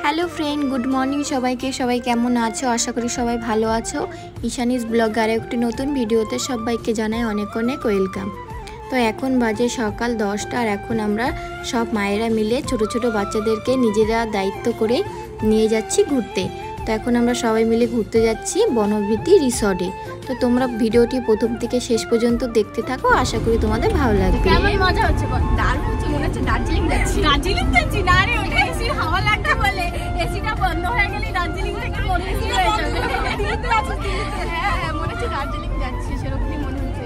Hello friend, good morning সবাইকে। সবাই কেমন আছো? আশা করি সবাই ভালো আছো। ঈশানীস ব্লগ আর একটি নতুন ভিডিওতে সবাইকে জানাই অনেক অনেক ওয়েলকাম। তো এখন বাজে সকাল 10টা আর এখন আমরা সব মায়েরা মিলে ছোট ছোট বাচ্চাদেরকে নিজেরা দায়িত্ব করে নিয়ে যাচ্ছি ঘুরতে। তো এখন আমরা সবাই মিলে ঘুরতে যাচ্ছি বনবিথী রিসর্টে। তো তোমরা ভিডিওটি প্রথম থেকে শেষ পর্যন্ত দেখতে থাকো, আশা করি তোমাদের ভালো লাগবে। কেমন মজা হচ্ছে? দারুণ হচ্ছে, মনে হচ্ছে দার্জিলিং যাচ্ছি। দার্জিলিং যাচ্ছি না রে, ওটা এসির হাওয়া লাগছে বলে এসিটা বন্ধ হয়ে গেলে দার্জিলিং থেকে মনে হচ্ছে হ্যাঁ মনে হচ্ছে দার্জিলিং যাচ্ছি, সেরকমই মনে হচ্ছে।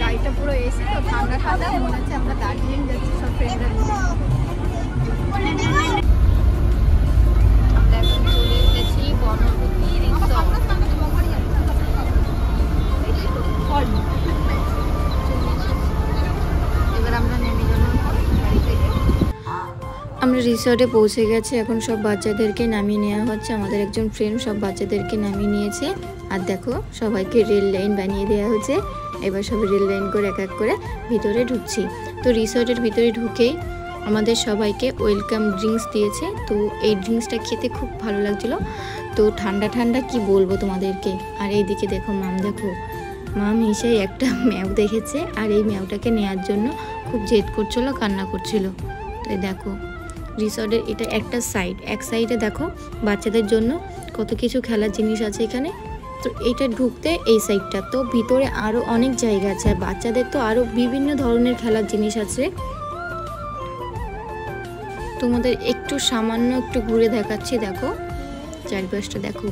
গাড়িটা পুরো এসি তো ঠান্ডা ঠান্ডা, মনে হচ্ছে আমরা দার্জিলিং যাচ্ছি সব ফ্রেন্ডরা মিলে। আমরা এখন চলে এসেছি বনবিথী রিসর্ট। এবার আমরা নেমে যাব গাড়ি থেকে। আমরা রিসর্টে পৌঁছে গেছি। এখন সব বাচ্চাদেরকে নামিয়ে নেওয়া হচ্ছে। আমাদের একজন ফ্রেন্ড সব বাচ্চাদেরকে নামিয়ে নিয়েছে। আর দেখো সবাইকে রেল লাইন বানিয়ে দেওয়া হয়েছে। এবার সবাই রেল লাইন করে এক এক করে ভিতরে ঢুকছি। তো রিসর্টের ভিতরে ঢুকেই আমাদের সবাইকে ওয়েলকাম ড্রিঙ্কস দিয়েছে। তো এই ড্রিঙ্কসটা খেতে খুব ভালো লাগছিলো। তো ঠান্ডা ঠান্ডা কি বলবো তোমাদেরকে। আর এইদিকে দেখো মাম, দেখো মাম এসেই একটা ম্যাও দেখেছে আর এই ম্যাওটাকে নেওয়ার জন্য খুব জেদ করছিল, কান্না করছিল। তাই দেখো রিসর্টের এটা একটা সাইড, এক সাইডে দেখো বাচ্চাদের জন্য কত কিছু খেলার জিনিস আছে এখানে। তো এটা ঢুকতে এই সাইডটা, তো ভিতরে আরও অনেক জায়গা আছে আর বাচ্চাদের তো আরও বিভিন্ন ধরনের খেলার জিনিস আছে। তোমাদের একটু সামান্য একটু ঘুরে দেখাচ্ছি। দেখো চারিপাশটা দেখো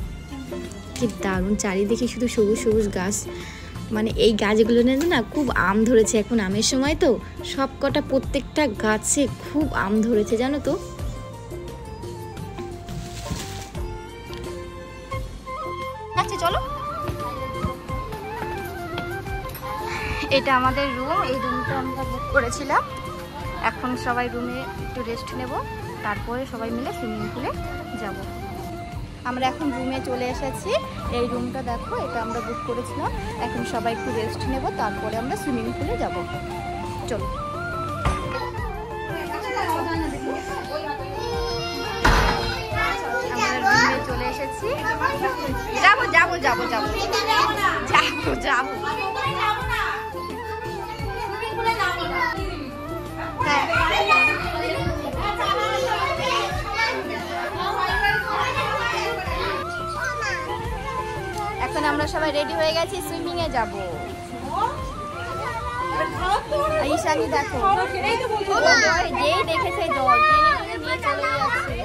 কি দারুণ, চারিদিকে শুধু সবুজ সবুজ গাছ। মানে এই গাছগুলো না খুব আম ধরেছে, এখন আমের সময় তো সব কটা প্রত্যেকটা গাছে খুব আম ধরেছে জানো তো। আচ্ছা চলো, এটা আমাদের রুম। এই রুমটা আমরা বুক করেছিলাম। এখন সবাই রুমে একটু রেস্ট নেব, তারপরে সবাই মিলে সুইমিং পুলে যাব। আমরা এখন রুমে চলে এসেছি। এই রুমটা দেখো, এটা আমরা বুক করেছিলাম। এখন সবাই একটু রেস্ট নেব, তারপরে আমরা সুইমিং পুলে যাব। চলো আমরা রুমে চলে এসেছি। যাবো যাবো যাবো যাবো যাবো যাবো হ্যাঁ। এখন আমরা সবাই রেডি হয়ে গেছি, সুইমিং এ যাব। ঈশানী দেখো যেই দেখেছে জল নিয়ে চলে যাচ্ছে।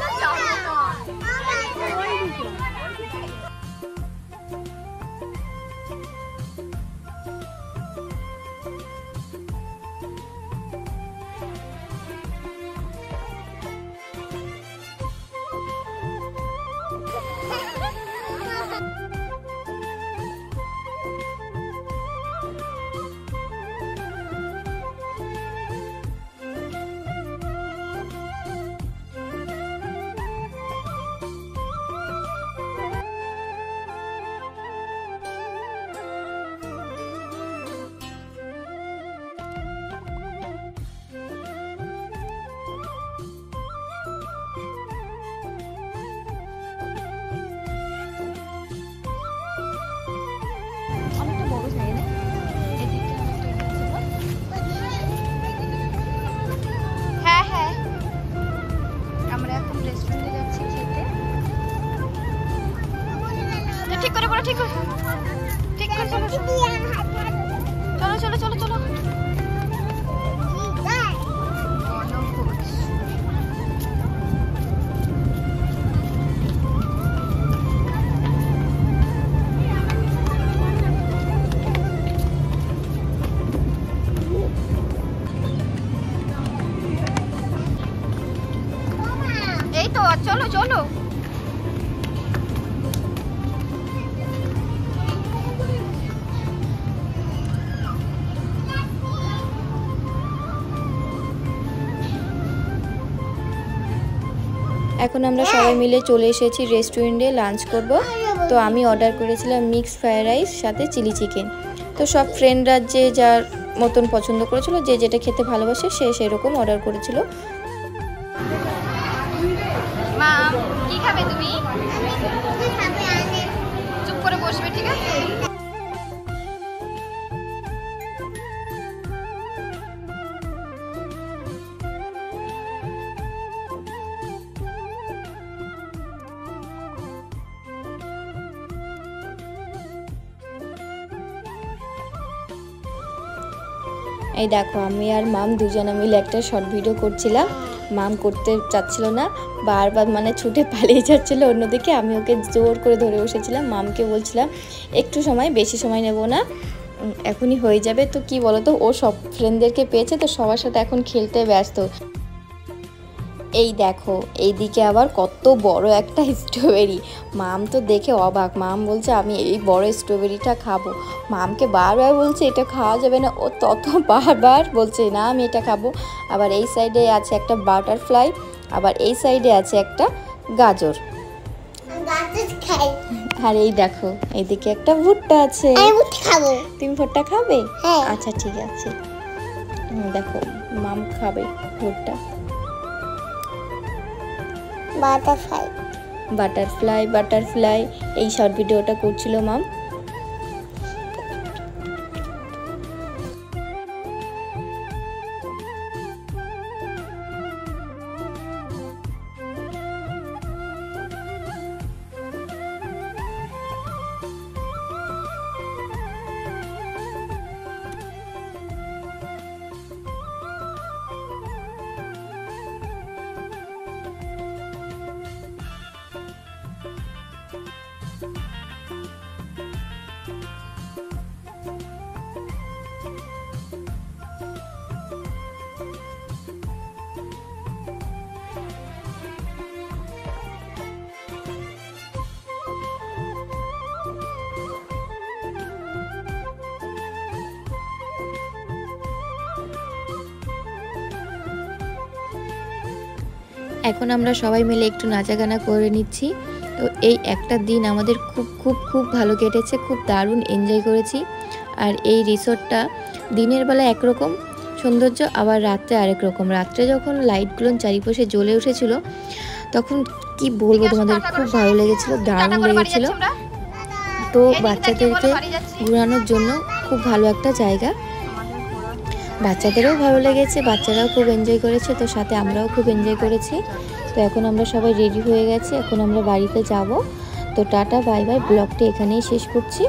ঠিক করে বলো, ঠিক করে, ঠিক করে চলো চলো চলো চলো চলো। এই তো চলো চলো। এখন আমরা সবাই মিলে চলে এসেছি রেস্টুরেন্টে লাঞ্চ করব। তো আমি অর্ডার করেছিলাম মিক্স ফ্রাইড রাইস সাথে চিলি চিকেন। তো সব ফ্রেন্ডরা যে যার মতন পছন্দ করেছিল, যে যেটা খেতে ভালোবাসে সে সেরকম অর্ডার করেছিল। মা কি খাবে তুমি? চুপ করে বসবে, ঠিক আছে? এই দেখো আমি আর মাম দুজনে মিলে একটা শর্ট ভিডিও করছিলাম। মাম করতে চাচ্ছিল না, বারবার মানে ছুটে পালিয়ে যাচ্ছিলো অন্যদিকে। আমি ওকে জোর করে ধরে বসেছিলাম। মামকে বলছিলাম একটু সময়, বেশি সময় নেব না, এখনই হয়ে যাবে। তো কি বলো তো, ও সব ফ্রেন্ডদেরকে পেয়েছে তো সবার সাথে এখন খেলতে ব্যস্ত। এই দেখো এইদিকে আবার কত বড় একটা স্ট্রবেরি। মাম তো দেখে অবাক। মাম বলছে আমি এই বড় স্ট্রবেরিটা খাবো। মামকে বারবার বলছে এটা খাওয়া যাবে না, ও তত বারবার বলছে না আমি এটা খাবো। আবার এই সাইডে আছে একটা বাটারফ্লাই, আবার এই সাইডে আছে একটা গাজর। আর এই দেখো এইদিকে একটা ভুট্টা আছে। তুমি ভুট্টা খাবে? আচ্ছা ঠিক আছে। দেখো মাম খাবে ভুট্টা। বাটারফ্লাই বাটারফ্লাই এই শর্ট ভিডিওটা করছিল মাম। এখন আমরা সবাই মিলে একটু নাচাগানা করে নিচ্ছি। তো এই একটা দিন আমাদের খুব খুব খুব ভালো কেটেছে, খুব দারুণ এনজয় করেছি। আর এই রিসোর্টটা দিনের বেলা একরকম সৌন্দর্য, আবার রাত্রে আরেক রকম। রাত্রে যখন লাইটগুলো চারিপাশে জ্বলে উঠেছিল তখন কি বলবো তোমাদের, খুব ভালো লেগেছিল, দারুণ লেগেছিল। তো বাচ্চাদেরকে ঘোরানোর জন্য খুব ভালো একটা জায়গা, বাচ্চাদেরও ভালো লেগেছে, বাচ্চারাও খুব এনজয় করেছে। তো সাথে আমরাও খুব এনজয় করেছি। তো এখন আমরা সবাই রেডি হয়ে গেছি, এখন আমরা বাড়িতে যাব। তো টাটা বাই বাই, ব্লগটি এখানেই শেষ করছি।